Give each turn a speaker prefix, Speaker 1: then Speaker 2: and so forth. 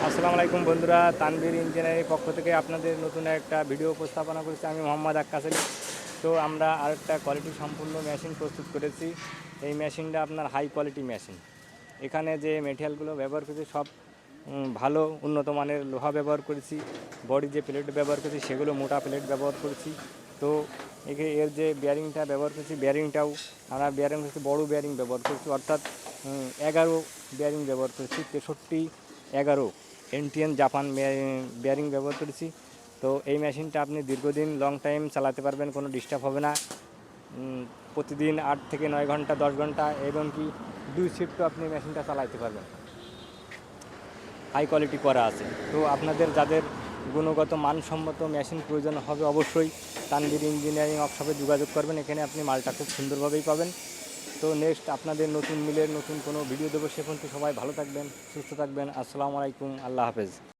Speaker 1: আসসালামু আলাইকুম বন্ধুরা, তানভীর ইঞ্জিনিয়ারিং পক্ষ থেকে আপনাদের নতুন একটা ভিডিও উপস্থাপনা করেছি। আমি মোহাম্মদ আক্কাস আলী। তো আমরা আরেকটা কোয়ালিটি সম্পূর্ণ মেশিন প্রস্তুত করেছি। এই মেশিনটা আপনার হাই কোয়ালিটি মেশিন। এখানে যে মেটেরিয়ালগুলো ব্যবহার করেছি সব ভালো উন্নত মানের লোহা ব্যবহার করেছি। বডি যে প্লেট ব্যবহার করেছি সেগুলো মোটা প্লেট ব্যবহার করেছি। তো এর যে বিয়ারিংটা ব্যবহার করেছি, বিয়ারিংটাও আমরা বিয়ারিং করেছি বড়ো বিয়ারিং ব্যবহার করেছি, অর্থাৎ 11 বিয়ারিং ব্যবহার করেছি, 63-11 এনটিএন জাপান বিয়ারিং ব্যবহার করেছি। তো এই মেশিনটা আপনি দীর্ঘদিন লং টাইম চালাতে পারবেন, কোনো ডিস্টার্ব হবে না। প্রতিদিন 8 থেকে 9 ঘন্টা, 10 ঘন্টা এবং কি 2 শিফটও আপনি মেশিনটা চালাতে পারবেন। হাই কোয়ালিটি করা আছে। তো আপনাদের যাদের গুণগত মানসম্মত মেশিন প্রয়োজন হবে অবশ্যই তানভীর ইঞ্জিনিয়ারিং ওয়ার্কশপে যোগাযোগ করবেন। এখানে আপনি মালটা খুব সুন্দরভাবেই পাবেন। তো নেক্সট আপনাদের নতুন মিলের নতুন কোনো ভিডিও দেবো। সে পর্যন্ত সবাই ভালো থাকবেন, সুস্থ থাকবেন। আসসালামু আলাইকুম, আল্লাহ হাফেজ।